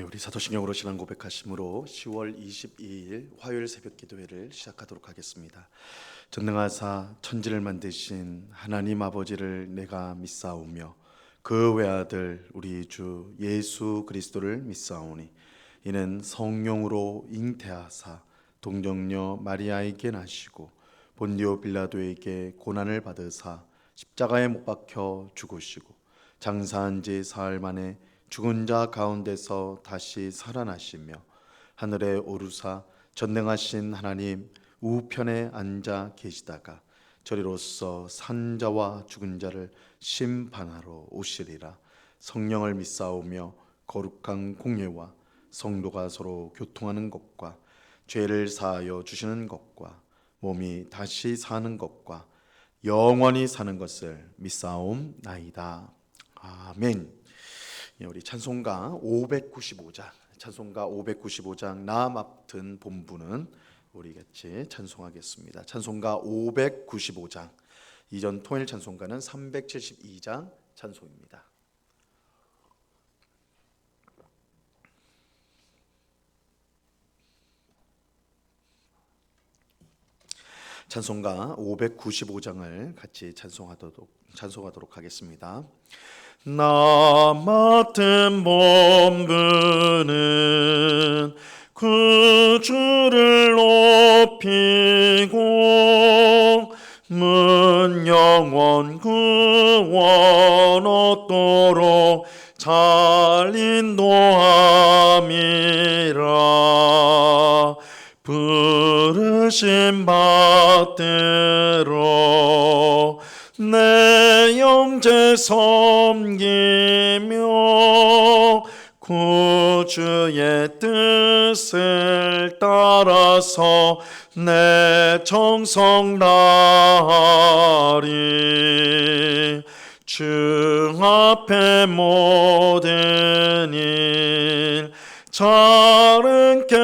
우리 사도신경으로 신앙 고백하심으로 10월 22일 화요일 새벽 기도회를 시작하도록 하겠습니다. 전능하사 천지를 만드신 하나님 아버지를 내가 믿사오며 그 외아들 우리 주 예수 그리스도를 믿사오니 이는 성령으로 잉태하사 동정녀 마리아에게 나시고 본디오 빌라도에게 고난을 받으사 십자가에 못 박혀 죽으시고 장사한 지 사흘 만에 죽은 자 가운데서 다시 살아나시며 하늘에 오르사 전능하신 하나님 우편에 앉아 계시다가 저리로서 산 자와 죽은 자를 심판하러 오시리라. 성령을 믿사오며 거룩한 공예와 성도가 서로 교통하는 것과 죄를 사하여 주시는 것과 몸이 다시 사는 것과 영원히 사는 것을 믿사옵나이다. 아멘. 우리 찬송가 595장 나 맡은 본부는 우리 같이 찬송하겠습니다. 찬송가 595장, 이전 통일 찬송가는 372장 찬송입니다. 찬송가 595장을 같이 찬송하도록 하겠습니다. 나 맡은 본분은 그 주를 높이고 문 영원 구원 얻도록 잘 인도함이라. 부르심 받들어 내 영제 섬기며 구주의 뜻을 따라서 내 정성 다하리. 주 앞에 모든 일 자른케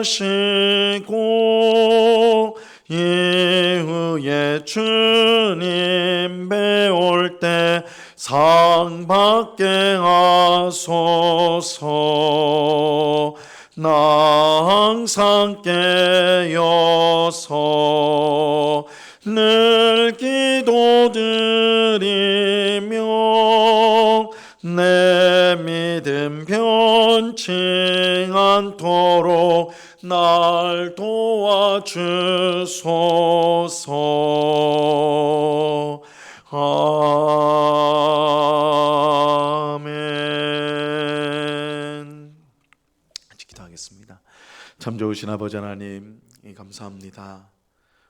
하시고 이후에 주님 배울 때 상 받게 하소서. 나 항상 깨어서 늘 기도드리며 내 믿음 변치 않도록 날 도와주소서. 아멘. 기도하겠습니다. 참 좋으신 아버지 하나님, 감사합니다.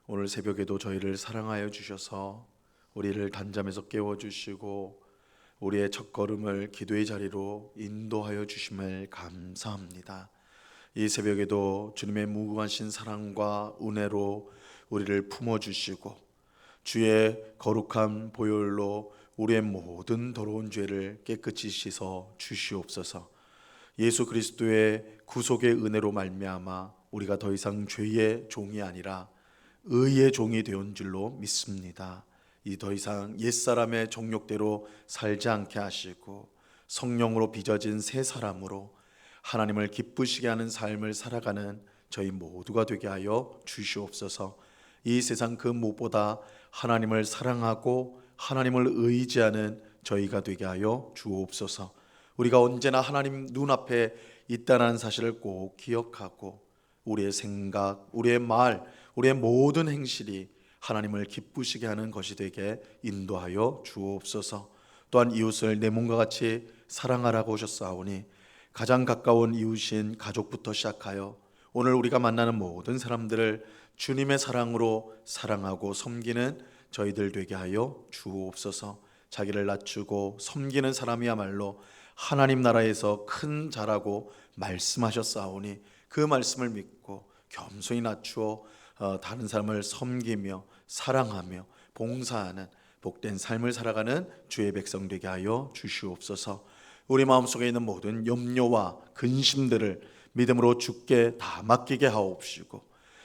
오늘 새벽에도 저희를 사랑하여 주셔서 우리를 단잠에서 깨워주시고 우리의 첫걸음을 기도의 자리로 인도하여 주심을 감사합니다. 이 새벽에도 주님의 무궁하신 사랑과 은혜로 우리를 품어주시고 주의 거룩한 보혈로 우리의 모든 더러운 죄를 깨끗이 씻어 주시옵소서. 예수 그리스도의 구속의 은혜로 말미암아 우리가 더 이상 죄의 종이 아니라 의의 종이 되온 줄로 믿습니다. 이 더 이상 옛사람의 정욕대로 살지 않게 하시고 성령으로 빚어진 새 사람으로 하나님을 기쁘시게 하는 삶을 살아가는 저희 모두가 되게 하여 주시옵소서. 이 세상 그 무엇보다 하나님을 사랑하고 하나님을 의지하는 저희가 되게 하여 주옵소서. 우리가 언제나 하나님 눈앞에 있다는 사실을 꼭 기억하고 우리의 생각, 우리의 말, 우리의 모든 행실이 하나님을 기쁘시게 하는 것이 되게 인도하여 주옵소서. 또한 이웃을 내 몸과 같이 사랑하라고 하셨사오니 가장 가까운 이웃인 가족부터 시작하여 오늘 우리가 만나는 모든 사람들을 주님의 사랑으로 사랑하고 섬기는 저희들 되게 하여 주옵소서. 자기를 낮추고 섬기는 사람이야말로 하나님 나라에서 큰 자라고 말씀하셨사오니 그 말씀을 믿고 겸손히 낮추어 다른 사람을 섬기며 사랑하며 봉사하는 복된 삶을 살아가는 주의 백성 되게 하여 주시옵소서. 우리 마음속에 있는 모든 염려와 근심들을 믿음으로 주께 다 맡기게 하옵시고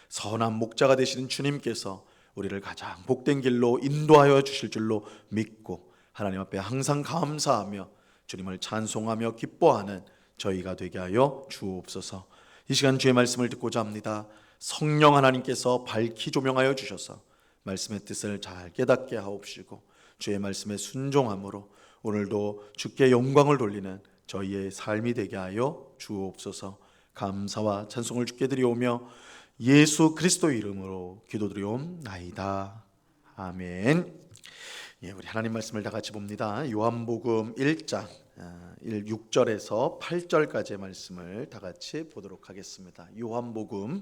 선한 목자가 되시는 주님께서 우리를 가장 복된 길로 인도하여 주실 줄로 믿고 하나님 앞에 항상 감사하며 주님을 찬송하며 기뻐하는 저희가 되게 하여 주옵소서. 이 시간 주의 말씀을 듣고자 합니다. 성령 하나님께서 밝히 조명하여 주셔서 말씀의 뜻을 잘 깨닫게 하옵시고 주의 말씀에 순종함으로 오늘도 주께 영광을 돌리는 저희의 삶이 되게 하여 주옵소서. 감사와 찬송을 주께 드리오며 예수 그리스도 이름으로 기도드리옵나이다. 아멘. 우리 하나님 말씀을 다 같이 봅니다. 요한복음 1장 6절에서 8절까지의 말씀을 다 같이 보도록 하겠습니다. 요한복음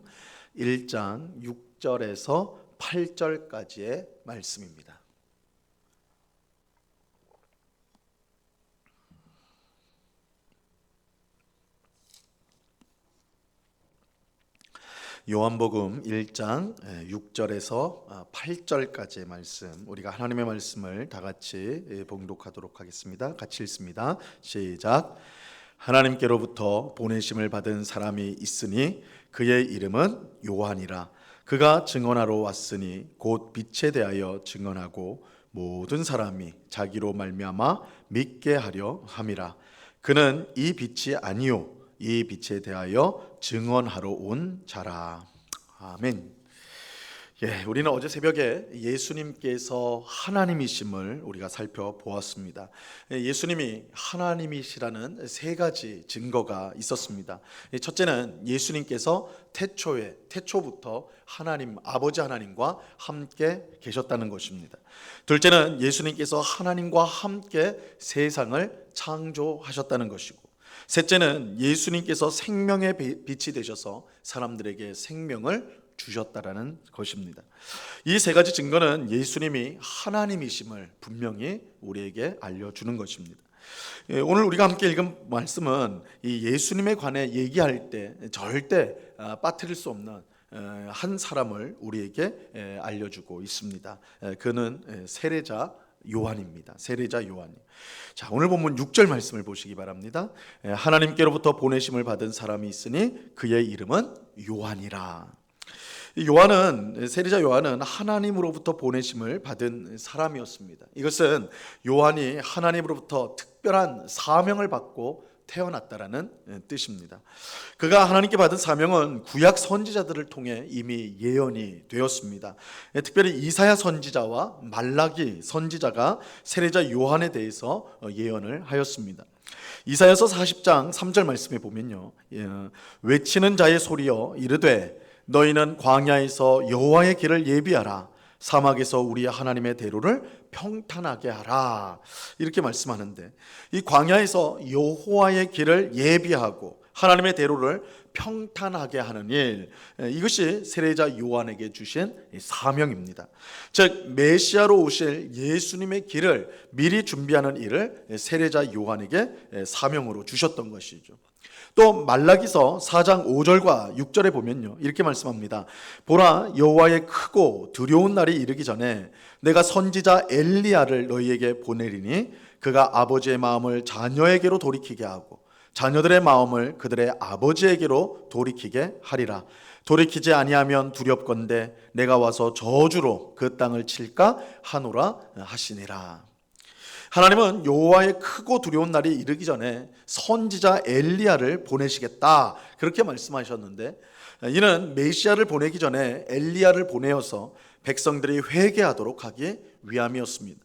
1장 6절에서 8절까지의 말씀입니다. 요한복음 1장 6절에서 8절까지의 말씀, 우리가 하나님의 말씀을 다 같이 봉독하도록 하겠습니다. 같이 읽습니다. 시작. 하나님께로부터 보내심을 받은 사람이 있으니 그의 이름은 요한이라. 그가 증언하러 왔으니 곧 빛에 대하여 증언하고 모든 사람이 자기로 말미암아 믿게 하려 함이라. 그는 이 빛이 아니요 이 빛에 대하여 증언하러 온 자라. 아멘. 우리는 어제 새벽에 예수님께서 하나님이심을 우리가 살펴보았습니다. 예수님이 하나님이시라는 세 가지 증거가 있었습니다. 첫째는 예수님께서 태초부터 하나님, 아버지 하나님과 함께 계셨다는 것입니다. 둘째는 예수님께서 하나님과 함께 세상을 창조하셨다는 것이고, 셋째는 예수님께서 생명의 빛이 되셔서 사람들에게 생명을 주셨다라는 것입니다. 이 세 가지 증거는 예수님이 하나님이심을 분명히 우리에게 알려주는 것입니다. 오늘 우리가 함께 읽은 말씀은 이 예수님에 관해 얘기할 때 절대 빠뜨릴 수 없는 한 사람을 우리에게 알려주고 있습니다. 그는 세례자 요한입니다. 세례자 요한. 자, 오늘 본문 6절 말씀을 보시기 바랍니다. 하나님께로부터 보내심을 받은 사람이 있으니 그의 이름은 요한이라. 요한은, 세례자 요한은 하나님으로부터 보내심을 받은 사람이었습니다. 이것은 요한이 하나님으로부터 특별한 사명을 받고 태어났다라는 뜻입니다. 그가 하나님께 받은 사명은 구약 선지자들을 통해 이미 예언이 되었습니다. 특별히 이사야 선지자와 말라기 선지자가 세례자 요한에 대해서 예언을 하였습니다. 이사야서 40장 3절 말씀에 보면요, 외치는 자의 소리여 이르되 너희는 광야에서 여호와의 길을 예비하라. 사막에서 우리 하나님의 대로를 평탄하게 하라. 이렇게 말씀하는데, 이 광야에서 여호와의 길을 예비하고 하나님의 대로를 평탄하게 하는 일, 이것이 세례자 요한에게 주신 사명입니다. 즉 메시아로 오실 예수님의 길을 미리 준비하는 일을 세례자 요한에게 사명으로 주셨던 것이죠. 또 말라기서 4장 5절과 6절에 보면요, 이렇게 말씀합니다. 보라, 여호와의 크고 두려운 날이 이르기 전에 내가 선지자 엘리야를 너희에게 보내리니 그가 아버지의 마음을 자녀에게로 돌이키게 하고 자녀들의 마음을 그들의 아버지에게로 돌이키게 하리라. 돌이키지 아니하면 두렵건대 내가 와서 저주로 그 땅을 칠까 하노라 하시니라. 하나님은 여호와의 크고 두려운 날이 이르기 전에 선지자 엘리야를 보내시겠다, 그렇게 말씀하셨는데, 이는 메시아를 보내기 전에 엘리야를 보내어서 백성들이 회개하도록 하기 위함이었습니다.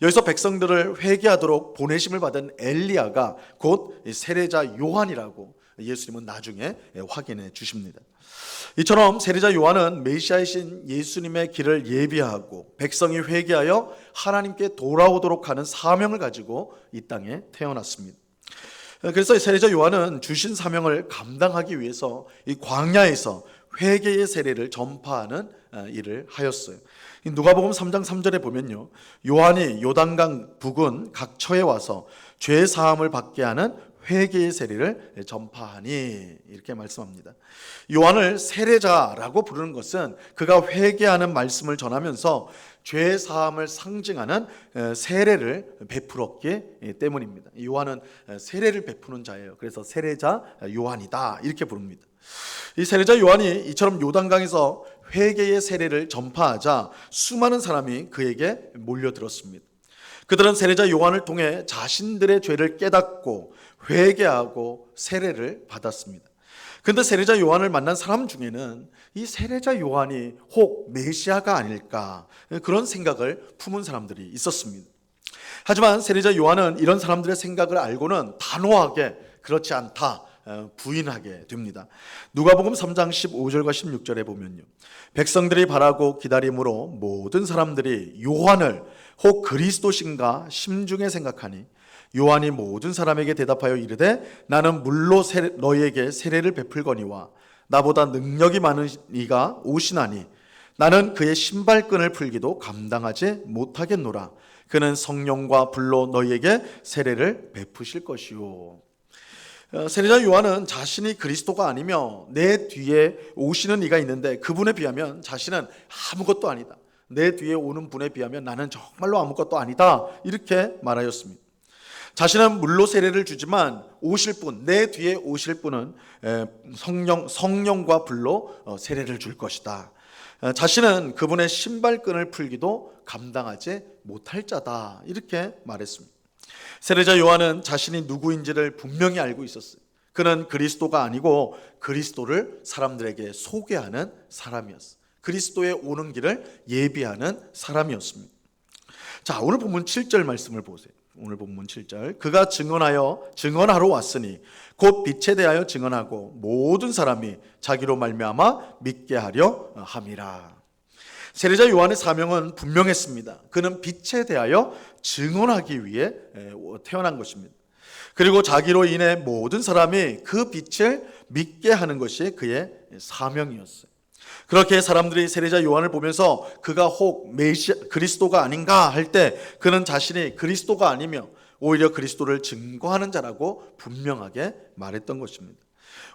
여기서 백성들을 회개하도록 보내심을 받은 엘리야가 곧 세례자 요한이라고 예수님은 나중에 확인해 주십니다. 이처럼 세례자 요한은 메시아이신 예수님의 길을 예비하고 백성이 회개하여 하나님께 돌아오도록 하는 사명을 가지고 이 땅에 태어났습니다. 그래서 세례자 요한은 주신 사명을 감당하기 위해서 이 광야에서 회개의 세례를 전파하는 일을 하였어요. 누가복음 3장 3절에 보면요, 요한이 요단강 부근 각처에 와서 죄 사함을 받게 하는 회개의 세례를 전파하니, 이렇게 말씀합니다. 요한을 세례자라고 부르는 것은 그가 회개하는 말씀을 전하면서 죄 사함을 상징하는 세례를 베풀었기 때문입니다. 요한은 세례를 베푸는 자예요. 그래서 세례자 요한이다, 이렇게 부릅니다. 이 세례자 요한이 이처럼 요단강에서 회개의 세례를 전파하자 수많은 사람이 그에게 몰려들었습니다. 그들은 세례자 요한을 통해 자신들의 죄를 깨닫고 회개하고 세례를 받았습니다. 근데 세례자 요한을 만난 사람 중에는 이 세례자 요한이 혹 메시아가 아닐까 그런 생각을 품은 사람들이 있었습니다. 하지만 세례자 요한은 이런 사람들의 생각을 알고는 단호하게 그렇지 않다 부인하게 됩니다. 누가복음 3장 15절과 16절에 보면요, 백성들이 바라고 기다림으로 모든 사람들이 요한을 혹 그리스도신가 심중에 생각하니 요한이 모든 사람에게 대답하여 이르되 나는 물로 너희에게 세례를 베풀거니와 나보다 능력이 많은 이가 오시나니 나는 그의 신발끈을 풀기도 감당하지 못하겠노라. 그는 성령과 불로 너희에게 세례를 베푸실 것이요. 세례자 요한은 자신이 그리스도가 아니며 내 뒤에 오시는 이가 있는데 그분에 비하면 자신은 아무것도 아니다. 내 뒤에 오는 분에 비하면 나는 정말로 아무것도 아니다. 이렇게 말하였습니다. 자신은 물로 세례를 주지만 오실 분, 내 뒤에 오실 분은 성령과 불로 세례를 줄 것이다. 자신은 그분의 신발끈을 풀기도 감당하지 못할 자다. 이렇게 말했습니다. 세례자 요한은 자신이 누구인지를 분명히 알고 있었어요. 그는 그리스도가 아니고 그리스도를 사람들에게 소개하는 사람이었어요. 그리스도의 오는 길을 예비하는 사람이었습니다. 자, 오늘 본문 7절 말씀을 보세요. 오늘 본문 7절, 그가 증언하러 왔으니 곧 빛에 대하여 증언하고 모든 사람이 자기로 말미암아 믿게 하려 함이라. 세례자 요한의 사명은 분명했습니다. 그는 빛에 대하여 증언하기 위해 태어난 것입니다. 그리고 자기로 인해 모든 사람이 그 빛을 믿게 하는 것이 그의 사명이었어요. 그렇게 사람들이 세례자 요한을 보면서 그가 혹 그리스도가 아닌가 할 때 그는 자신이 그리스도가 아니며 오히려 그리스도를 증거하는 자라고 분명하게 말했던 것입니다.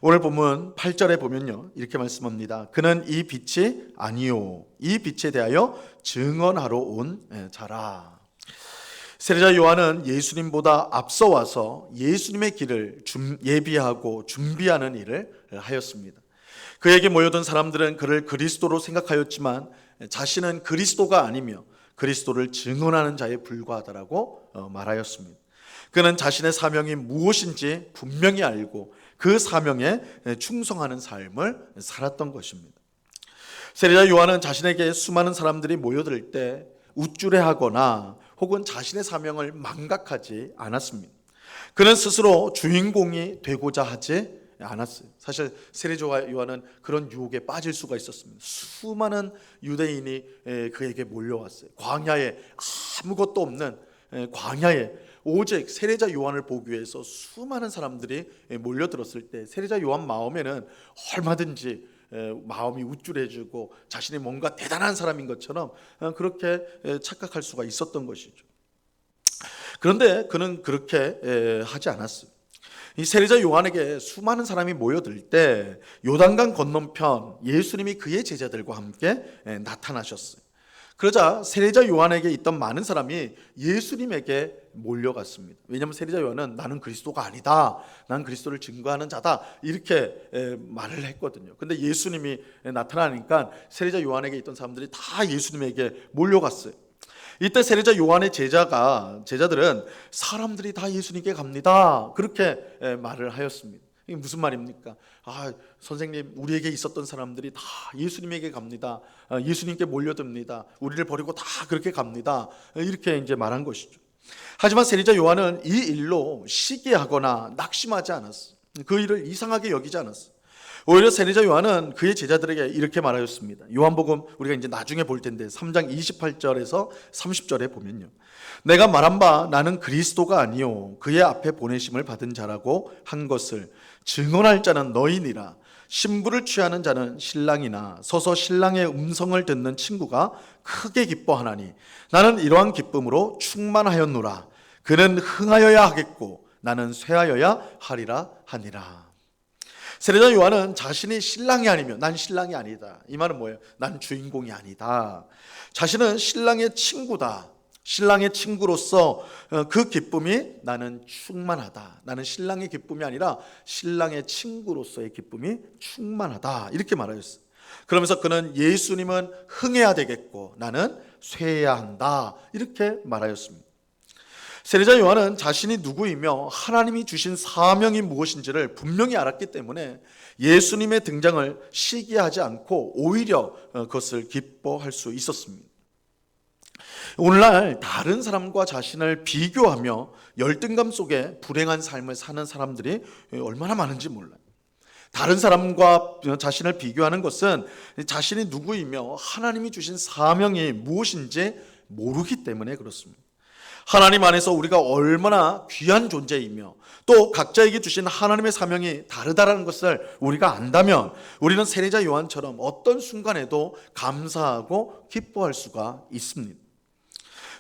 오늘 본문 8절에 보면요, 이렇게 말씀합니다. 그는 이 빛이 아니요 이 빛에 대하여 증언하러 온 자라. 세례자 요한은 예수님보다 앞서 와서 예수님의 길을 예비하고 준비하는 일을 하였습니다. 그에게 모여든 사람들은 그를 그리스도로 생각하였지만 자신은 그리스도가 아니며 그리스도를 증언하는 자에 불과하다라고 말하였습니다. 그는 자신의 사명이 무엇인지 분명히 알고 그 사명에 충성하는 삶을 살았던 것입니다. 세례자 요한은 자신에게 수많은 사람들이 모여들 때 우쭐해하거나 혹은 자신의 사명을 망각하지 않았습니다. 그는 스스로 주인공이 되고자 하지 않았어요. 사실 세례자 요한은 그런 유혹에 빠질 수가 있었습니다. 수많은 유대인이 그에게 몰려왔어요. 광야에 아무것도 없는 광야에 오직 세례자 요한을 보기 위해서 수많은 사람들이 몰려들었을 때 세례자 요한 마음에는 얼마든지 마음이 우쭐해지고 자신이 뭔가 대단한 사람인 것처럼 그렇게 착각할 수가 있었던 것이죠. 그런데 그는 그렇게 하지 않았어요. 이 세례자 요한에게 수많은 사람이 모여들 때 요단강 건너편 예수님이 그의 제자들과 함께 나타나셨어요. 그러자 세례자 요한에게 있던 많은 사람이 예수님에게 몰려갔습니다. 왜냐하면 세례자 요한은 나는 그리스도가 아니다, 난 그리스도를 증거하는 자다 이렇게 말을 했거든요. 근데 예수님이 나타나니까 세례자 요한에게 있던 사람들이 다 예수님에게 몰려갔어요. 이때 세례자 요한의 제자들은 사람들이 다 예수님께 갑니다 그렇게 말을 하였습니다. 이게 무슨 말입니까? 선생님, 우리에게 있었던 사람들이 다 예수님에게 갑니다. 예수님께 몰려듭니다. 우리를 버리고 다 그렇게 갑니다. 이렇게 이제 말한 것이죠. 하지만 세례자 요한은 이 일로 시기하거나 낙심하지 않았어요. 그 일을 이상하게 여기지 않았어요. 오히려 세례자 요한은 그의 제자들에게 이렇게 말하였습니다. 요한복음 우리가 이제 나중에 볼 텐데 3장 28절에서 30절에 보면요, 내가 말한 바 나는 그리스도가 아니요 그의 앞에 보내심을 받은 자라고 한 것을 증언할 자는 너희니라. 신부를 취하는 자는 신랑이나 서서 신랑의 음성을 듣는 친구가 크게 기뻐하나니 나는 이러한 기쁨으로 충만하였노라. 그는 흥하여야 하겠고 나는 쇠하여야 하리라 하니라. 세례자 요한은 자신이 신랑이 아니면 난 신랑이 아니다. 이 말은 뭐예요? 난 주인공이 아니다. 자신은 신랑의 친구다. 신랑의 친구로서 그 기쁨이 나는 충만하다. 나는 신랑의 기쁨이 아니라 신랑의 친구로서의 기쁨이 충만하다. 이렇게 말하였어요. 그러면서 그는 예수님은 흥해야 되겠고 나는 쇠해야 한다. 이렇게 말하였습니다. 세례자 요한은 자신이 누구이며 하나님이 주신 사명이 무엇인지를 분명히 알았기 때문에 예수님의 등장을 시기하지 않고 오히려 그것을 기뻐할 수 있었습니다. 오늘날 다른 사람과 자신을 비교하며 열등감 속에 불행한 삶을 사는 사람들이 얼마나 많은지 몰라요. 다른 사람과 자신을 비교하는 것은 자신이 누구이며 하나님이 주신 사명이 무엇인지 모르기 때문에 그렇습니다. 하나님 안에서 우리가 얼마나 귀한 존재이며 또 각자에게 주신 하나님의 사명이 다르다는 것을 우리가 안다면 우리는 세례자 요한처럼 어떤 순간에도 감사하고 기뻐할 수가 있습니다.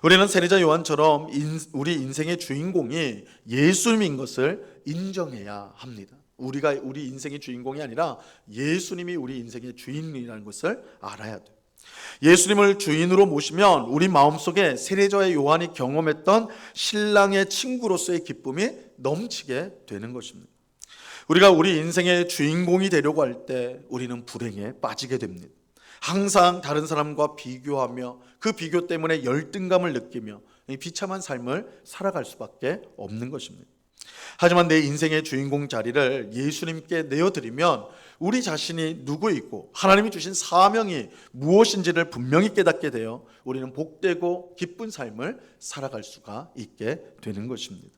우리는 세례자 요한처럼 우리 인생의 주인공이 예수님인 것을 인정해야 합니다. 우리가 우리 인생의 주인공이 아니라 예수님이 우리 인생의 주인이라는 것을 알아야 돼요. 예수님을 주인으로 모시면 우리 마음속에 세례자 요한이 경험했던 신랑의 친구로서의 기쁨이 넘치게 되는 것입니다. 우리가 우리 인생의 주인공이 되려고 할 때 우리는 불행에 빠지게 됩니다. 항상 다른 사람과 비교하며 그 비교 때문에 열등감을 느끼며 비참한 삶을 살아갈 수밖에 없는 것입니다. 하지만 내 인생의 주인공 자리를 예수님께 내어드리면 우리 자신이 누구이고 하나님이 주신 사명이 무엇인지를 분명히 깨닫게 되어 우리는 복되고 기쁜 삶을 살아갈 수가 있게 되는 것입니다.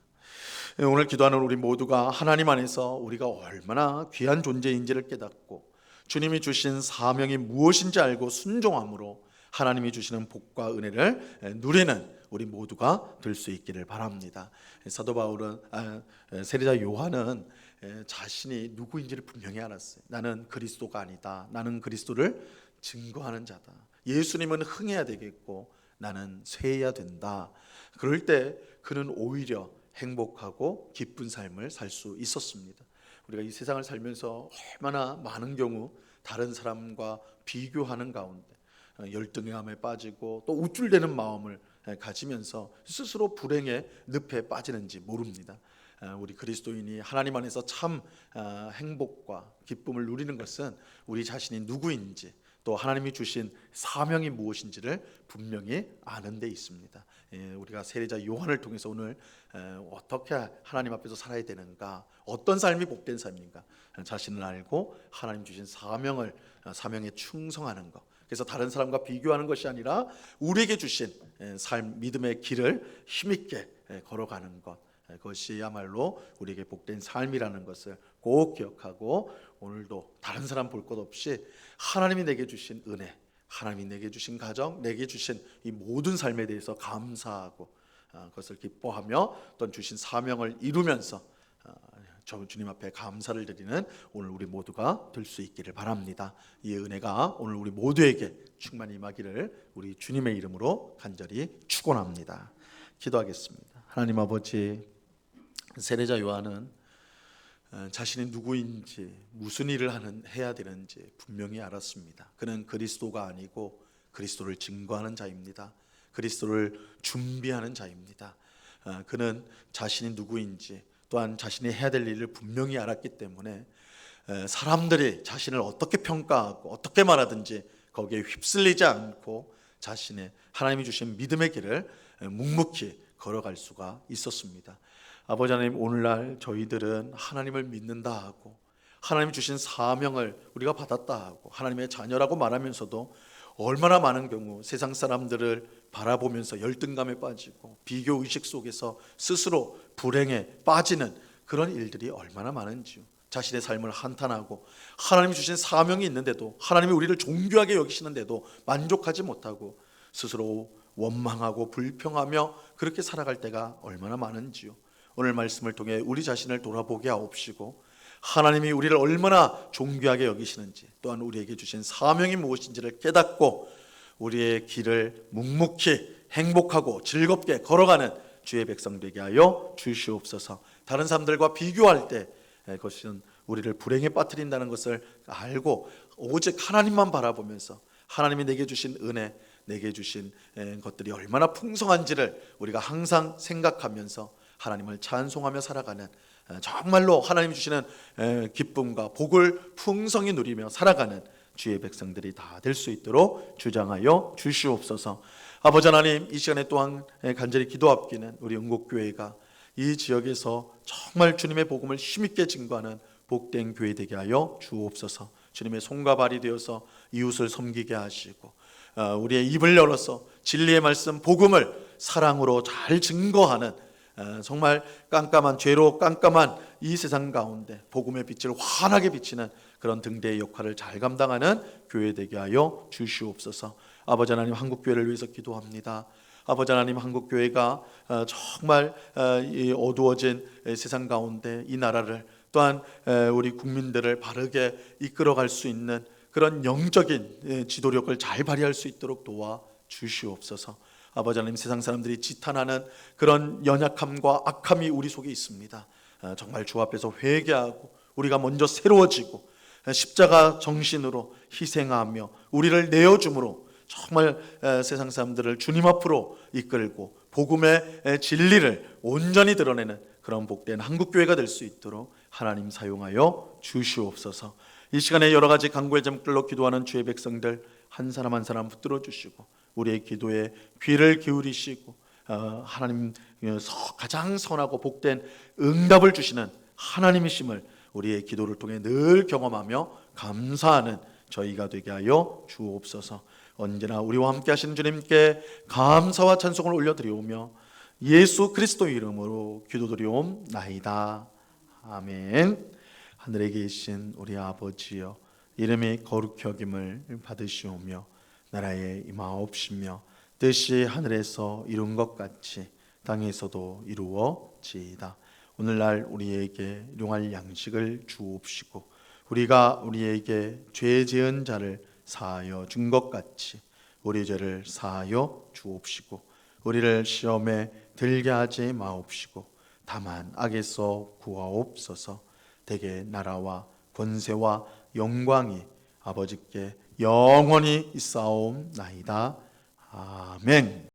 오늘 기도하는 우리 모두가 하나님 안에서 우리가 얼마나 귀한 존재인지를 깨닫고 주님이 주신 사명이 무엇인지 알고 순종함으로 하나님이 주시는 복과 은혜를 누리는 우리 모두가 될 수 있기를 바랍니다. 사도 바울은 세례자 요한은 자신이 누구인지를 분명히 알았어요. 나는 그리스도가 아니다. 나는 그리스도를 증거하는 자다. 예수님은 흥해야 되겠고 나는 쇠해야 된다. 그럴 때 그는 오히려 행복하고 기쁜 삶을 살 수 있었습니다. 우리가 이 세상을 살면서 얼마나 많은 경우 다른 사람과 비교하는 가운데 열등감에 빠지고 또 우쭐대는 마음을 가지면서 스스로 불행의 늪에 빠지는지 모릅니다. 우리 그리스도인이 하나님 안에서 참 행복과 기쁨을 누리는 것은 우리 자신이 누구인지 또 하나님이 주신 사명이 무엇인지를 분명히 아는 데 있습니다. 우리가 세례자 요한을 통해서 오늘 어떻게 하나님 앞에서 살아야 되는가, 어떤 삶이 복된 삶인가 자신을 알고 하나님 주신 사명에 충성하는 것. 그래서 다른 사람과 비교하는 것이 아니라 우리에게 주신 삶, 믿음의 길을 힘있게 걸어가는 것, 그것이야말로 우리에게 복된 삶이라는 것을 꼭 기억하고 오늘도 다른 사람 볼 것 없이 하나님이 내게 주신 은혜, 하나님이 내게 주신 가정, 내게 주신 이 모든 삶에 대해서 감사하고 그것을 기뻐하며 또 주신 사명을 이루면서 주님 앞에 감사를 드리는 오늘 우리 모두가 될 수 있기를 바랍니다. 이 은혜가 오늘 우리 모두에게 충만히 임하기를 우리 주님의 이름으로 간절히 축원합니다. 기도하겠습니다. 하나님 아버지, 세례자 요한은 자신이 누구인지 무슨 일을 해야 되는지 분명히 알았습니다. 그는 그리스도가 아니고 그리스도를 증거하는 자입니다. 그리스도를 준비하는 자입니다. 그는 자신이 누구인지 또한 자신이 해야 될 일을 분명히 알았기 때문에 사람들이 자신을 어떻게 평가하고 어떻게 말하든지 거기에 휩쓸리지 않고 자신의 하나님이 주신 믿음의 길을 묵묵히 걸어갈 수가 있었습니다. 아버지 하나님, 오늘날 저희들은 하나님을 믿는다 하고 하나님이 주신 사명을 우리가 받았다 하고 하나님의 자녀라고 말하면서도 얼마나 많은 경우 세상 사람들을 바라보면서 열등감에 빠지고 비교의식 속에서 스스로 불행에 빠지는 그런 일들이 얼마나 많은지요. 자신의 삶을 한탄하고 하나님이 주신 사명이 있는데도 하나님이 우리를 존귀하게 여기시는데도 만족하지 못하고 스스로 원망하고 불평하며 그렇게 살아갈 때가 얼마나 많은지요. 오늘 말씀을 통해 우리 자신을 돌아보게 하옵시고 하나님이 우리를 얼마나 존귀하게 여기시는지 또한 우리에게 주신 사명이 무엇인지를 깨닫고 우리의 길을 묵묵히 행복하고 즐겁게 걸어가는 주의 백성 되게 하여 주시옵소서. 다른 사람들과 비교할 때 그것은 우리를 불행에 빠뜨린다는 것을 알고 오직 하나님만 바라보면서 하나님이 내게 주신 은혜, 내게 주신 것들이 얼마나 풍성한지를 우리가 항상 생각하면서 하나님을 찬송하며 살아가는 정말로 하나님이 주시는 기쁨과 복을 풍성히 누리며 살아가는 주의 백성들이 다 될 수 있도록 주장하여 주시옵소서. 아버지 하나님, 이 시간에 또한 간절히 기도합기는 우리 영국교회가 이 지역에서 정말 주님의 복음을 힘있게 증거하는 복된 교회 되게 하여 주옵소서. 주님의 손과 발이 되어서 이웃을 섬기게 하시고 우리의 입을 열어서 진리의 말씀 복음을 사랑으로 잘 증거하는 정말 깜깜한 죄로 깜깜한 이 세상 가운데 복음의 빛을 환하게 비치는 그런 등대의 역할을 잘 감당하는 교회 되게 하여 주시옵소서. 아버지 하나님, 한국교회를 위해서 기도합니다. 아버지 하나님, 한국교회가 정말 이 어두워진 세상 가운데 이 나라를 또한 우리 국민들을 바르게 이끌어갈 수 있는 그런 영적인 지도력을 잘 발휘할 수 있도록 도와 주시옵소서. 아버지 하나님, 세상 사람들이 지탄하는 그런 연약함과 악함이 우리 속에 있습니다. 정말 주 앞에서 회개하고 우리가 먼저 새로워지고 십자가 정신으로 희생하며 우리를 내어줌으로 정말 세상 사람들을 주님 앞으로 이끌고 복음의 진리를 온전히 드러내는 그런 복된 한국교회가 될 수 있도록 하나님 사용하여 주시옵소서. 이 시간에 여러 가지 간구의 제목들로 기도하는 주의 백성들 한 사람 한 사람 붙들어 주시고 우리의 기도에 귀를 기울이시고 하나님 가장 선하고 복된 응답을 주시는 하나님이심을 우리의 기도를 통해 늘 경험하며 감사하는 저희가 되게 하여 주옵소서. 언제나 우리와 함께 하시는 주님께 감사와 찬송을 올려드리오며 예수 그리스도의 이름으로 기도드리옵나이다. 아멘. 하늘에 계신 우리 아버지여, 이름이 거룩히 여김을 받으시오며 나라에 임하옵시며 뜻이 하늘에서 이룬 것 같이 땅에서도 이루어지이다. 오늘날 우리에게 일용할 양식을 주옵시고 우리가 우리에게 죄 지은 자를 사하여 준 것 같이 우리 죄를 사하여 주옵시고 우리를 시험에 들게 하지 마옵시고 다만 악에서 구하옵소서. 대개 나라와 권세와 영광이 아버지께 영원히 있사옵나이다. 아멘.